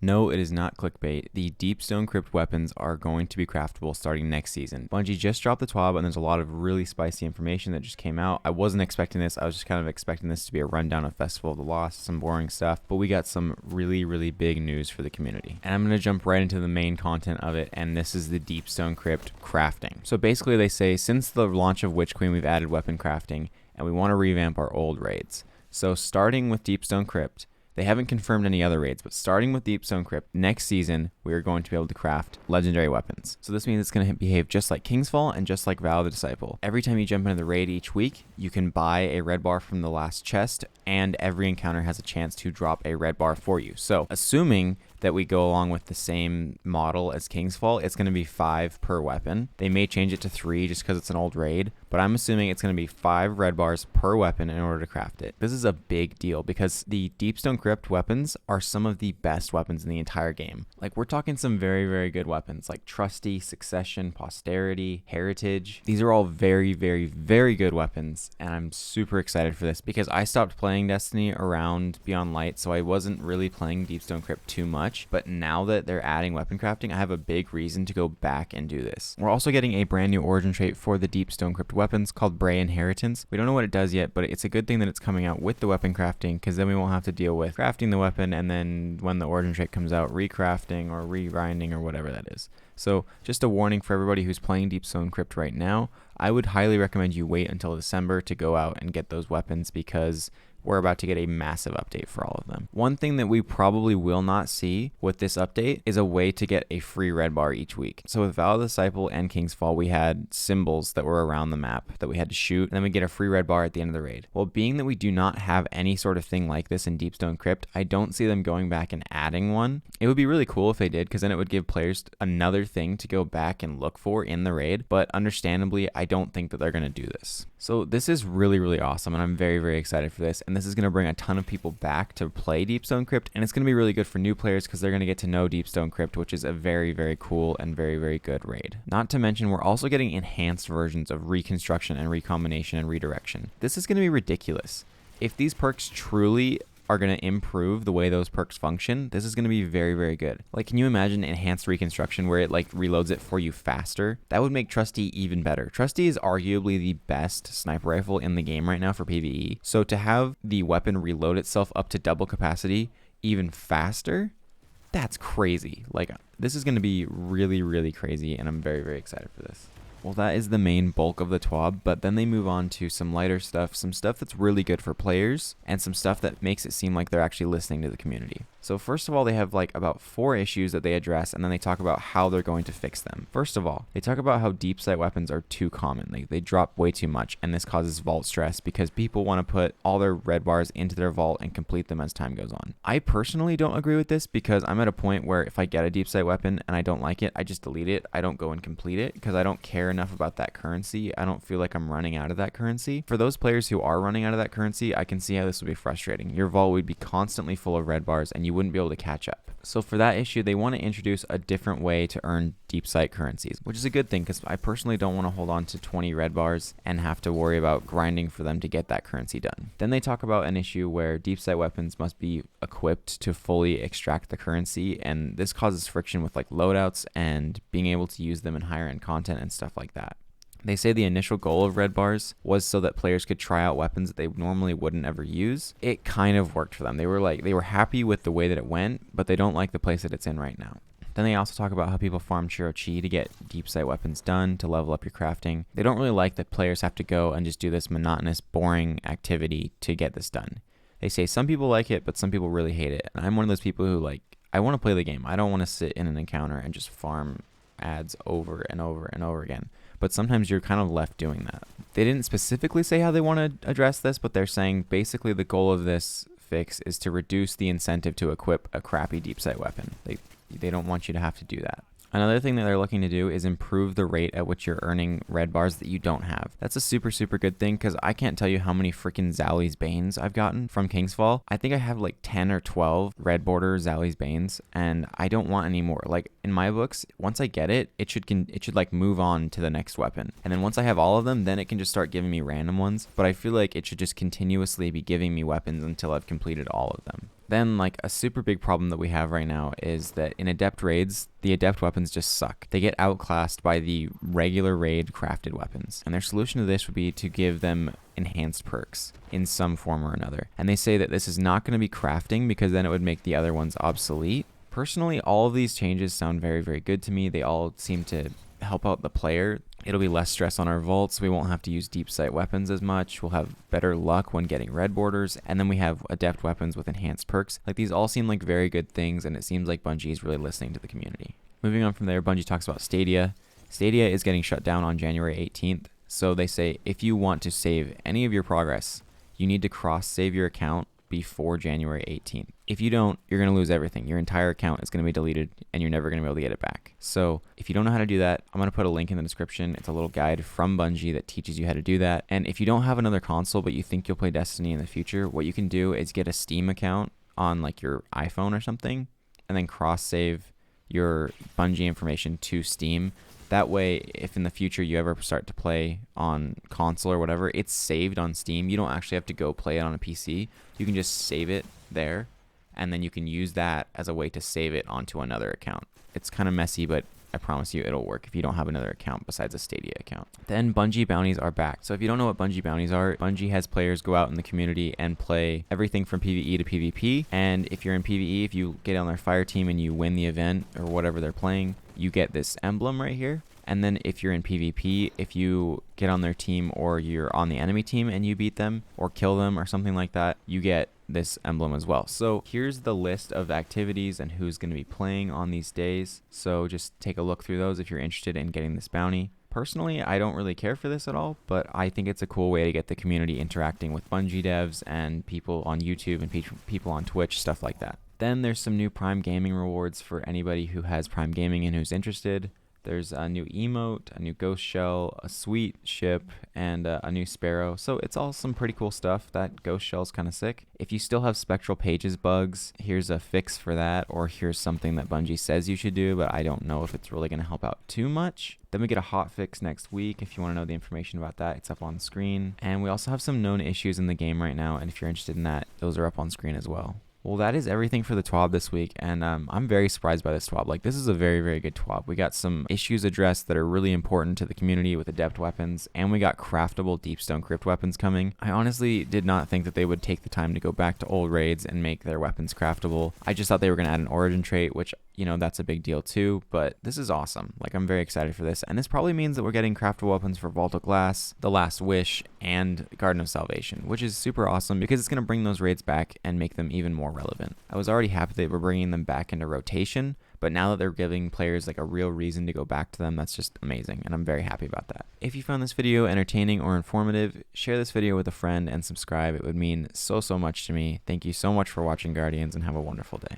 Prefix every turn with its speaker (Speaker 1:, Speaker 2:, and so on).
Speaker 1: No, it is not clickbait. The Deep Stone Crypt weapons are going to be craftable starting next season. Bungie just dropped the TWAB, and there's a lot of really spicy information that just came out. I wasn't expecting this. I was just kind of expecting this to be a rundown of Festival of the Lost, some boring stuff, but we got some really, really big news for the community. And I'm going to jump right into the main content of it, and this is the Deep Stone Crypt crafting. So basically they say, since the launch of Witch Queen, we've added weapon crafting, and we want to revamp our old raids. So starting with Deep Stone Crypt, they haven't confirmed any other raids, but starting with Deep Stone Crypt, next season, we are going to be able to craft legendary weapons. So this means it's going to behave just like Kingsfall and just like Vow of the Disciple. Every time you jump into the raid each week, you can buy a red bar from the last chest, and every encounter has a chance to drop a red bar for you. So assuming that we go along with the same model as Kingsfall, it's going to be 5 per weapon. They may change it to 3 just because it's an old raid, but I'm assuming it's going to be 5 red bars per weapon in order to craft it. This is a big deal because the Deep Stone Crypt weapons are some of the best weapons in the entire game. Like, we're talking some very, very good weapons like Trusty, Succession, Posterity, Heritage. These are all very, very, very good weapons, and I'm super excited for this because I stopped playing Destiny around Beyond Light, so I wasn't really playing Deep Stone Crypt too much. But now that they're adding weapon crafting, I have a big reason to go back and do this. We're also getting a brand new origin trait for the Deep Stone Crypt weapons called Bray Inheritance. We don't know what it does yet, but it's a good thing that it's coming out with the weapon crafting, because then we won't have to deal with crafting the weapon and then when the origin trait comes out, recrafting or re-grinding or whatever that is. So just a warning for everybody who's playing Deep Stone Crypt right now, I would highly recommend you wait until December to go out and get those weapons, because we're about to get a massive update for all of them. One thing that we probably will not see with this update is a way to get a free red bar each week. So with Vow of the Disciple and Kingsfall, we had symbols that were around the map that we had to shoot, and then we get a free red bar at the end of the raid. Well, being that we do not have any sort of thing like this in Deep Stone Crypt, I don't see them going back and adding one. It would be really cool if they did, because then it would give players another thing to go back and look for in the raid, but understandably, I don't think that they're going to do this. So this is really, really awesome, and I'm very, very excited for this, and this is going to bring a ton of people back to play Deep Stone Crypt, and it's going to be really good for new players because they're going to get to know Deep Stone Crypt, which is a very, very cool and very, very good raid. Not to mention, we're also getting enhanced versions of Reconstruction and Recombination and Redirection. This is going to be ridiculous. If these perks truly are going to improve the way those perks function, this is going to be very, very good. Like, can you imagine enhanced reconstruction where it like reloads it for you faster? That would make Trusty even better. Trusty is arguably the best sniper rifle in the game right now for PvE. So to have the weapon reload itself up to double capacity even faster, that's crazy. Like, this is going to be really, really crazy, and I'm very, very excited for this. Well, that is the main bulk of the TWAB, but then they move on to some lighter stuff, some stuff that's really good for players, and some stuff that makes it seem like they're actually listening to the community. So first of all, they have like about 4 issues that they address, and then they talk about how they're going to fix them. First of all, they talk about how deep sight weapons are too common. Like, they drop way too much, and this causes vault stress because people want to put all their red bars into their vault and complete them as time goes on. I personally don't agree with this because I'm at a point where if I get a deep sight weapon and I don't like it, I just delete it. I don't go and complete it because I don't care enough about that currency. I don't feel like I'm running out of that currency. For those players who are running out of that currency, I can see how this would be frustrating. Your vault would be constantly full of red bars and you wouldn't be able to catch up. So for that issue, they want to introduce a different way to earn deep sight currencies, which is a good thing because I personally don't want to hold on to 20 red bars and have to worry about grinding for them to get that currency done. Then they talk about an issue where deep sight weapons must be equipped to fully extract the currency, and this causes friction with like loadouts and being able to use them in higher end content and stuff like that. They say the initial goal of red bars was so that players could try out weapons that they normally wouldn't ever use. It kind of worked for them. They were happy with the way that it went, but they don't like the place that it's in right now. Then they also talk about how people farm Chiro Chi to get deep sight weapons done to level up your crafting. They don't really like that players have to go and just do this monotonous, boring activity to get this done. They say some people like it, but some people really hate it. And I'm one of those people who I want to play the game. I don't want to sit in an encounter and just farm ads over and over and over again. But sometimes you're kind of left doing that. They didn't specifically say how they want to address this, but they're saying basically the goal of this fix is to reduce the incentive to equip a crappy deep sight weapon. They don't want you to have to do that. Another thing that they're looking to do is improve the rate at which you're earning red bars that you don't have. That's a super, super good thing because I can't tell you how many freaking Zali's Banes I've gotten from Kingsfall. I think I have like 10 or 12 red border Zali's Banes, and I don't want any more. Like, in my books, once I get it, it should like move on to the next weapon. And then once I have all of them, then it can just start giving me random ones. But I feel like it should just continuously be giving me weapons until I've completed all of them. Then, like, a super big problem that we have right now is that in adept raids, the adept weapons just suck. They get outclassed by the regular raid crafted weapons. And their solution to this would be to give them enhanced perks in some form or another. And they say that this is not going to be crafting because then it would make the other ones obsolete. Personally, all of these changes sound very, very good to me. They all seem to help out the player. It'll be less stress on our vaults. We won't have to use deep sight weapons as much. We'll have better luck when getting red borders. And then we have adept weapons with enhanced perks. Like, these all seem like very good things, and it seems like Bungie is really listening to the community. Moving on from there, Bungie talks about Stadia. Stadia is getting shut down on January 18th. So they say if you want to save any of your progress, you need to cross-save your account before January 18th. If you don't, you're going to lose everything. Your entire account is going to be deleted and you're never going to be able to get it back. So if you don't know how to do that, I'm going to put a link in the description. It's a little guide from Bungie that teaches you how to do that. And if you don't have another console but you think you'll play Destiny in the future, what you can do is get a Steam account on like your iPhone or something and then cross-save your Bungie information to Steam. That way, if in the future you ever start to play on console or whatever, it's saved on Steam. You don't actually have to go play it on a PC. You can just save it there, and then you can use that as a way to save it onto another account. It's kind of messy, but I promise you it'll work if you don't have another account besides a Stadia account. Then Bungie bounties are back. So if you don't know what Bungie bounties are, Bungie has players go out in the community and play everything from PvE to PvP. And if you're in PvE, if you get on their fire team and you win the event or whatever they're playing, you get this emblem right here. And then if you're in PvP, if you get on their team or you're on the enemy team and you beat them or kill them or something like that, you get this emblem as well. So here's the list of activities and who's going to be playing on these days. So just take a look through those if you're interested in getting this bounty. Personally, I don't really care for this at all, but I think it's a cool way to get the community interacting with Bungie devs and people on YouTube and people on Twitch, stuff like that. Then there's some new Prime Gaming rewards for anybody who has Prime Gaming and who's interested. There's a new emote, a new ghost shell, a sweet ship, and a new sparrow. So it's all some pretty cool stuff. That ghost shell's kind of sick. If you still have Spectral Pages bugs, here's a fix for that, or here's something that Bungie says you should do, but I don't know if it's really going to help out too much. Then we get a hot fix next week. If you want to know the information about that, it's up on the screen. And we also have some known issues in the game right now, and if you're interested in that, those are up on screen as well. Well, that is everything for the TWAB this week, and I'm very surprised by this TWAB. Like, this is a very, very good TWAB. We got some issues addressed that are really important to the community with adept weapons, and we got craftable deepstone crypt weapons coming. I honestly did not think that they would take the time to go back to old raids and make their weapons craftable. I just thought they were going to add an origin trait, which, you know, that's a big deal too, but this is awesome. Like, I'm very excited for this, and this probably means that we're getting craftable weapons for Vault of Glass, The Last Wish, and Garden of Salvation, which is super awesome because it's going to bring those raids back and make them even more relevant. I was already happy that we're bringing them back into rotation, but now that they're giving players like a real reason to go back to them, that's just amazing, and I'm very happy about that. If you found this video entertaining or informative, share this video with a friend and subscribe. It would mean so much to me. Thank you so much for watching, Guardians, and have a wonderful day.